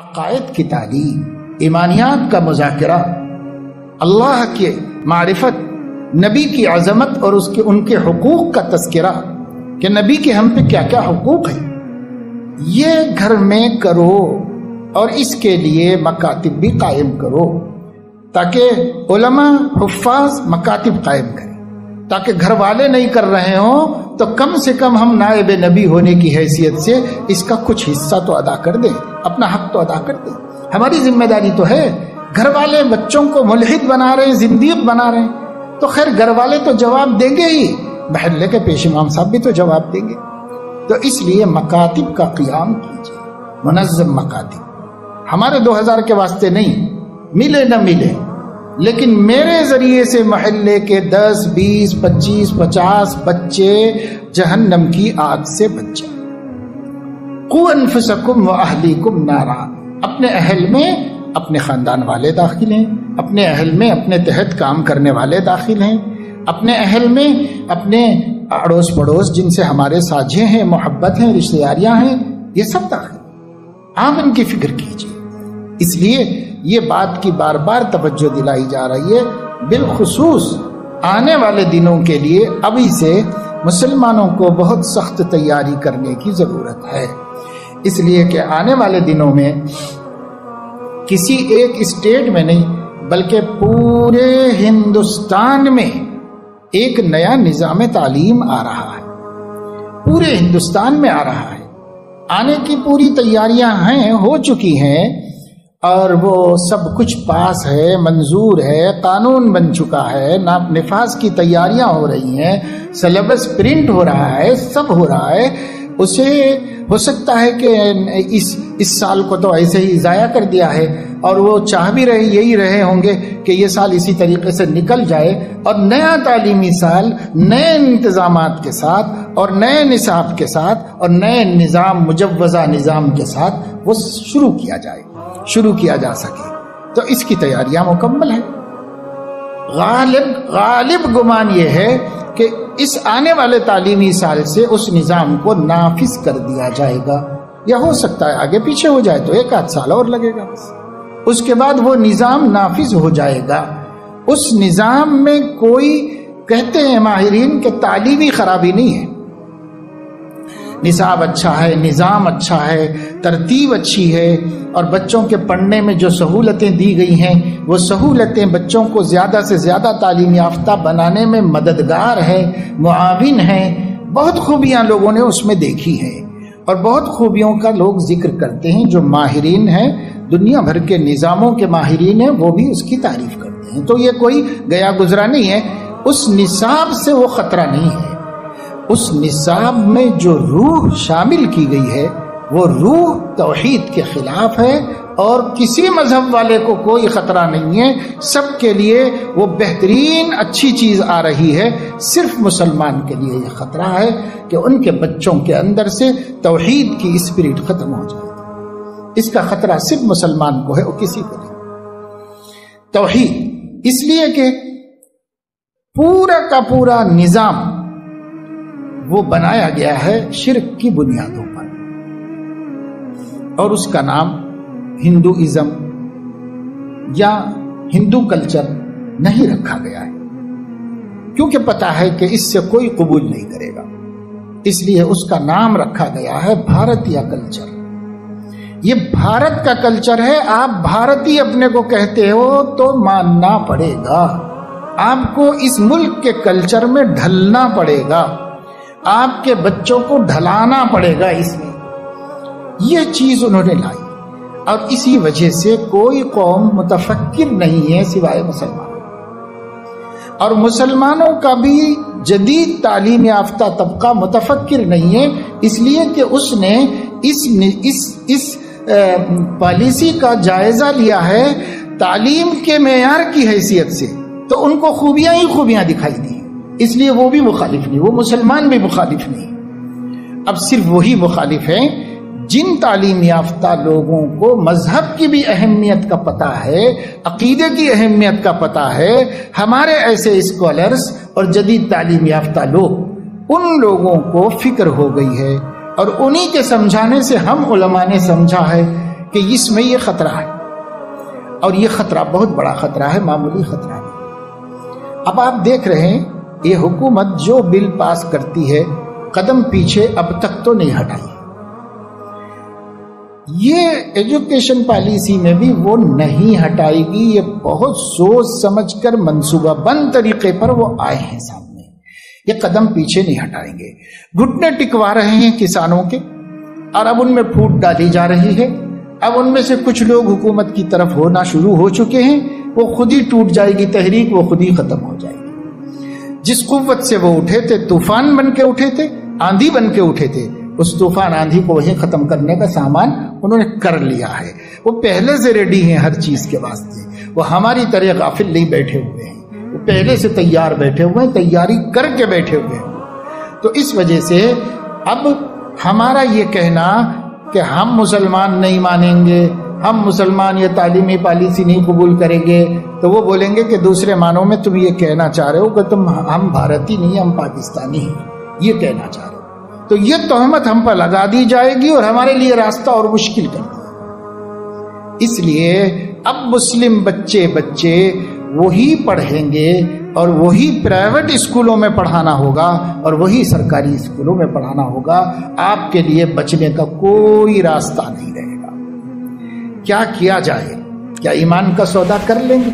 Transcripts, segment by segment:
عقائد کی تعلیم، ایمانیات کا مذاکرہ، اللہ کے معرفت، نبی کی عظمت اور ان کے حقوق کا تذکرہ کہ نبی کے ہم پہ کیا کیا حقوق ہیں، یہ گھر میں کرو اور اس کے لیے مکاتب بھی قائم کرو تاکہ علماء حفاظ مکاتب قائم کریں، تاکہ گھر والے نہیں کر رہے ہوں تو کم سے کم ہم نائب نبی ہونے کی حیثیت سے اس کا کچھ حصہ تو ادا کر دیں، اپنا حق تو ادا کر دیں۔ ہماری ذمہ داری تو ہے۔ گھر والے بچوں کو ملحد بنا رہے ہیں، زندیق بنا رہے ہیں، تو خیر گھر والے تو جواب دیں گے ہی، محلے کے پیش امام صاحب بھی تو جواب دیں گے۔ تو اس لیے مکاتب کا قیام کیجیے، منظم مکاتب۔ ہمارے 2000 کے واسطے نہیں، ملے نہ ملے، لیکن میرے ذریعے سے محلے کے 10 20 25 50 بچے جہنم کی آگ سے بچ جائیں۔ قوا انفسکم واہلیکم نارا، اپنے اہل میں اپنے خاندان والے داخل ہیں، اپنے اہل میں اپنے تحت کام کرنے والے داخل ہیں، اپنے اہل میں اپنے اڑوس پڑوس جن سے ہمارے ساجھے ہیں، محبت ہیں، رشتہ داریاں ہیں، یہ سب داخل ہیں۔ آپ ان کی فکر کیجیے۔ اس لیے یہ بات کی بار بار توجہ دلائی جا رہی ہے، بالخصوص آنے والے دنوں کے لیے ابھی سے مسلمانوں کو بہت سخت تیاری کرنے کی ضرورت ہے، اس لیے کہ آنے والے دنوں میں کسی ایک اسٹیٹ میں نہیں بلکہ پورے ہندوستان میں ایک نیا نظام تعلیم آ رہا ہے، پورے ہندوستان میں آ رہا ہے۔ آنے کی پوری تیاریاں ہیں، ہو چکی ہیں، اور وہ سب کچھ پاس ہے، منظور ہے، قانون بن چکا ہے، نفاذ کی تیاریاں ہو رہی ہیں، سلیبس پرنٹ ہو رہا ہے، سب ہو رہا ہے۔ اسے ہو سکتا ہے کہ اس سال کو تو ایسے ہی ضائع کر دیا ہے، اور وہ چاہ بھی یہی رہے ہوں گے کہ یہ سال اسی طریقے سے نکل جائے اور نیا تعلیمی سال نئے انتظامات کے ساتھ اور نئے نصاب کے ساتھ اور نئے نظام، مجوزہ نظام کے ساتھ وہ شروع کیا جا سکے۔ تو اس کی تیاریاں مکمل ہیں۔ غالب گمان یہ ہے کہ اس آنے والے تعلیمی سال سے اس نظام کو نافذ کر دیا جائے گا، یا ہو سکتا ہے آگے پیچھے ہو جائے تو 1 آدھ سال اور لگے گا، اس کے بعد وہ نظام نافذ ہو جائے گا۔ اس نظام میں کوئی، کہتے ہیں ماہرین کہ تعلیمی خرابی نہیں ہے، نصاب اچھا ہے، نظام اچھا ہے، ترتیب اچھی ہے، اور بچوں کے پڑھنے میں جو سہولتیں دی گئی ہیں وہ سہولتیں بچوں کو زیادہ سے زیادہ تعلیم یافتہ بنانے میں مددگار ہے، معاون ہے۔ بہت خوبیاں لوگوں نے اس میں دیکھی ہیں، اور بہت خوبیوں کا لوگ ذکر کرتے ہیں، جو ماہرین ہیں، دنیا بھر کے نظاموں کے ماہرین ہیں، وہ بھی اس کی تعریف کرتے ہیں۔ تو یہ کوئی گیا گزرا نہیں ہے، اس نصاب سے وہ خطرہ نہیں ہے۔ اس نصاب میں جو روح شامل کی گئی ہے وہ روح توحید کے خلاف ہے، اور کسی مذہب والے کو کوئی خطرہ نہیں ہے، سب کے لیے وہ بہترین اچھی چیز آ رہی ہے۔ صرف مسلمان کے لیے یہ خطرہ ہے کہ ان کے بچوں کے اندر سے توحید کی اسپرٹ ختم ہو جائے۔ اس کا خطرہ صرف مسلمان کو ہے اور کسی کو نہیں۔ توحید اس لیے کہ پورا کا پورا نظام وہ بنایا گیا ہے شرک کی بنیادوں پر، اور اس کا نام ہندوازم یا ہندو کلچر نہیں رکھا گیا ہے، کیونکہ پتا ہے کہ اس سے کوئی قبول نہیں کرے گا، اس لیے اس کا نام رکھا گیا ہے بھارتیہ کلچر۔ یہ بھارت کا کلچر ہے، آپ بھارتی اپنے کو کہتے ہو تو ماننا پڑے گا، آپ کو اس ملک کے کلچر میں ڈھلنا پڑے گا، آپ کے بچوں کو ڈھلانا پڑے گا اس میں۔ یہ چیز انہوں نے لائی، اور اسی وجہ سے کوئی قوم متفکر نہیں ہے سوائے مسلمان، اور مسلمانوں کا بھی جدید تعلیم یافتہ طبقہ متفکر نہیں ہے، اس لیے کہ اس نے اس پالیسی کا جائزہ لیا ہے تعلیم کے معیار کی حیثیت سے، تو ان کو خوبیاں ہی خوبیاں دکھائی دی، اس لیے وہ بھی مخالف نہیں، وہ مسلمان بھی مخالف نہیں۔ اب صرف وہی مخالف ہیں جن تعلیم یافتہ لوگوں کو مذہب کی بھی اہمیت کا پتہ ہے، عقیدے کی اہمیت کا پتہ ہے۔ ہمارے ایسے اسکالرز اور جدید تعلیم یافتہ لوگ، ان لوگوں کو فکر ہو گئی ہے، اور انہی کے سمجھانے سے ہم علماء نے سمجھا ہے کہ اس میں یہ خطرہ ہے، اور یہ خطرہ بہت بڑا خطرہ ہے، معمولی خطرہ نہیں۔ اب آپ دیکھ رہے ہیں یہ حکومت جو بل پاس کرتی ہے قدم پیچھے اب تک تو نہیں ہٹائی۔ یہ ایجوکیشن پالیسی میں بھی وہ نہیں ہٹائے گی، یہ بہت سوچ سمجھ کر منصوبہ بند طریقے پر وہ آئے ہیں سامنے، یہ قدم پیچھے نہیں ہٹائیں گے۔ گھٹنے ٹکوا رہے ہیں کسانوں کے، اور اب ان میں پھوٹ ڈالی جا رہی ہے۔ اب ان میں سے کچھ لوگ حکومت کی طرف ہونا شروع ہو چکے ہیں، وہ خود ہی ٹوٹ جائے گی تحریک، وہ خود ہی ختم ہو جائے گی۔ جس قوت سے وہ اٹھے تھے، طوفان بن کے اٹھے تھے، آندھی بن کے اٹھے تھے، اس طوفان آندھی کو وہیں ختم کرنے کا سامان انہوں نے کر لیا ہے۔ وہ پہلے سے ریڈی ہیں ہر چیز کے واسطے، وہ ہماری طرح غافل نہیں بیٹھے ہوئے ہیں، وہ پہلے سے تیار بیٹھے ہوئے ہیں، تیاری کر کے بیٹھے ہوئے ہیں۔ تو اس وجہ سے اب ہمارا یہ کہنا کہ ہم مسلمان نہیں مانیں گے، ہم مسلمان یہ تعلیمی پالیسی نہیں قبول کریں گے، تو وہ بولیں گے کہ دوسرے معنوں میں تم یہ کہنا چاہ رہے ہو کہ ہم بھارتی نہیں، ہم پاکستانی ہیں، یہ کہنا چاہ رہے ہو۔ تو یہ تہمت ہم پر لگا دی جائے گی اور ہمارے لیے راستہ اور مشکل کر دیا۔ اس لیے اب مسلم بچے وہی پڑھیں گے، اور وہی پرائیویٹ اسکولوں میں پڑھانا ہوگا اور وہی سرکاری اسکولوں میں پڑھانا ہوگا۔ آپ کے لیے بچنے کا کوئی راستہ نہیں رہے گا۔ کیا کیا جائے؟ کیا ایمان کا سودا کر لیں گے؟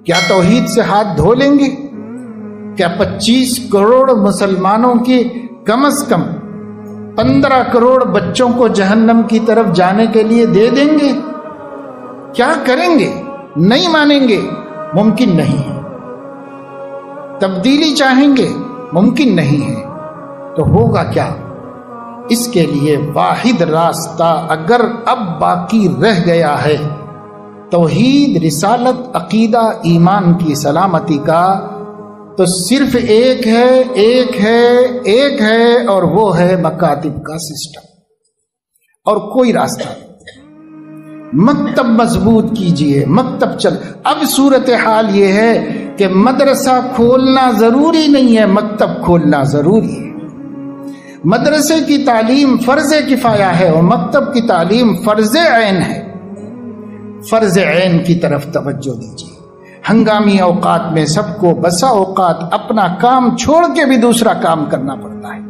کیا توحید سے ہاتھ دھو لیں گے؟ کیا 25 کروڑ مسلمانوں کی کم از کم 15 کروڑ بچوں کو جہنم کی طرف جانے کے لیے دے دیں گے؟ کیا کریں گے؟ نہیں مانیں گے، ممکن نہیں ہے۔ تبدیلی چاہیں گے، ممکن نہیں ہے۔ تو ہوگا کیا؟ اس کے لیے واحد راستہ اگر اب باقی رہ گیا ہے توحید، رسالت، عقیدہ، ایمان کی سلامتی کا، تو صرف ایک ہے اور وہ ہے مکاتب کا سسٹم، اور کوئی راستہ نہیں۔ مکتب مضبوط کیجئے، مکتب چل۔ اب صورتحال یہ ہے کہ مدرسہ کھولنا ضروری نہیں ہے، مکتب کھولنا ضروری ہے۔ مدرسے کی تعلیم فرض کفایہ ہے اور مکتب کی تعلیم فرض عین ہے۔ فرض عین کی طرف توجہ دیجیے۔ ہنگامی اوقات میں سب کو بسا اوقات اپنا کام چھوڑ کے بھی دوسرا کام کرنا پڑتا ہے۔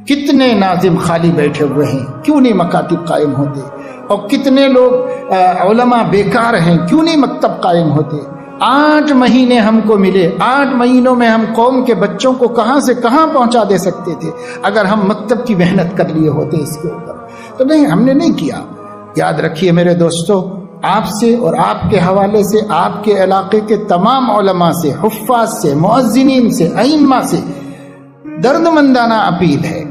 کتنے ناظم خالی بیٹھے ہوئے ہیں، کیوں نہیں مکاتب قائم ہوتے؟ اور کتنے لوگ علماء بیکار ہیں، کیوں نہیں مکتب قائم ہوتے؟ 8 مہینے ہم کو ملے، 8 مہینوں میں ہم قوم کے بچوں کو کہاں سے کہاں پہنچا دے سکتے تھے اگر ہم مکتب کی محنت کر لیے ہوتے اس کے اوپر۔ تو نہیں، ہم نے نہیں کیا۔ یاد رکھیے میرے دوستو، آپ سے اور آپ کے حوالے سے، آپ کے علاقے کے تمام علماء سے، حفاظ سے، مؤذنین سے، ائمہ سے درد مندانہ اپیل ہے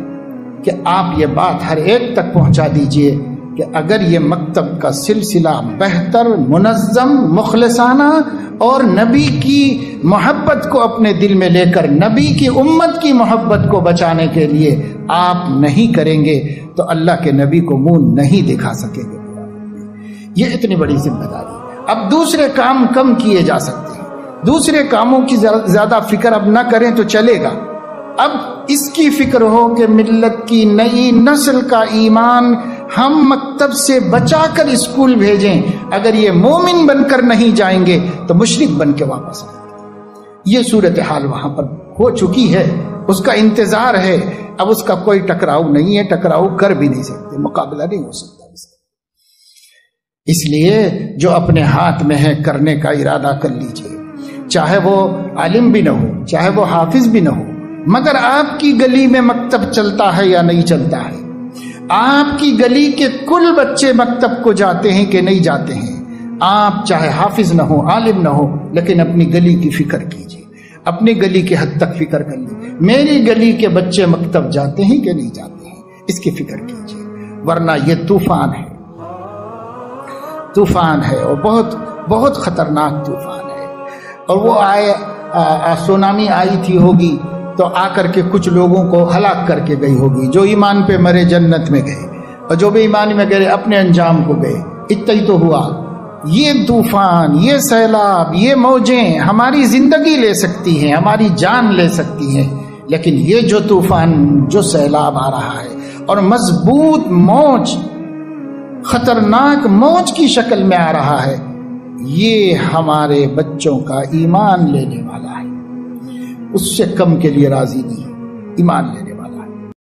کہ آپ یہ بات ہر ایک تک پہنچا دیجئے کہ اگر یہ مکتب کا سلسلہ بہتر، منظم، مخلصانہ اور نبی کی محبت کو اپنے دل میں لے کر نبی کی امت کی محبت کو بچانے کے لیے آپ نہیں کریں گے تو اللہ کے نبی کو منہ نہیں دکھا سکیں گے۔ یہ اتنی بڑی ذمہ داری۔ اب دوسرے کام کم کیے جا سکتے ہیں، دوسرے کاموں کی زیادہ فکر اب نہ کریں تو چلے گا۔ اب اس کی فکر ہو کہ ملت کی نئی نسل کا ایمان ہم مکتب سے بچا کر اسکول بھیجیں۔ اگر یہ مومن بن کر نہیں جائیں گے تو مشرک بن کے واپس آئیں گے۔ یہ صورتحال وہاں پر ہو چکی ہے، اس کا انتظار ہے۔ اب اس کا کوئی ٹکراؤ نہیں ہے، ٹکراؤ کر بھی نہیں سکتے، مقابلہ نہیں ہو سکتا اس کا۔ اس لیے جو اپنے ہاتھ میں ہے کرنے کا ارادہ کر لیجئے، چاہے وہ عالم بھی نہ ہو، چاہے وہ حافظ بھی نہ ہو، مگر آپ کی گلی میں مکتب چلتا ہے یا نہیں چلتا ہے؟ آپ کی گلی کے کل بچے مکتب کو جاتے ہیں کہ نہیں جاتے ہیں؟ آپ چاہے حافظ نہ ہو، عالم نہ ہو، لیکن اپنی گلی کی فکر کیجئے، اپنی گلی کے حد تک فکر کر لیجئے۔ میری گلی کے بچے مکتب جاتے ہیں کہ نہیں جاتے ہیں، اس کی فکر کیجئے، ورنہ یہ طوفان ہے، طوفان ہے، اور بہت بہت خطرناک طوفان ہے۔ اور وہ سونامی آئی تھی ہوگی تو آ کر کے کچھ لوگوں کو ہلاک کر کے گئی ہوگی، جو ایمان پہ مرے جنت میں گئے، اور جو بھی ایمان میں گئے اپنے انجام کو گئے۔ اتنا ہی تو ہوا۔ یہ طوفان، یہ سیلاب، یہ موجیں ہماری زندگی لے سکتی ہیں، ہماری جان لے سکتی ہیں، لیکن یہ جو طوفان، جو سیلاب آ رہا ہے اور مضبوط موج خطرناک موج کی شکل میں آ رہا ہے، یہ ہمارے بچوں کا ایمان لینے والا ہے، اس سے کم کے لیے راضی نہیں، ایمان لینے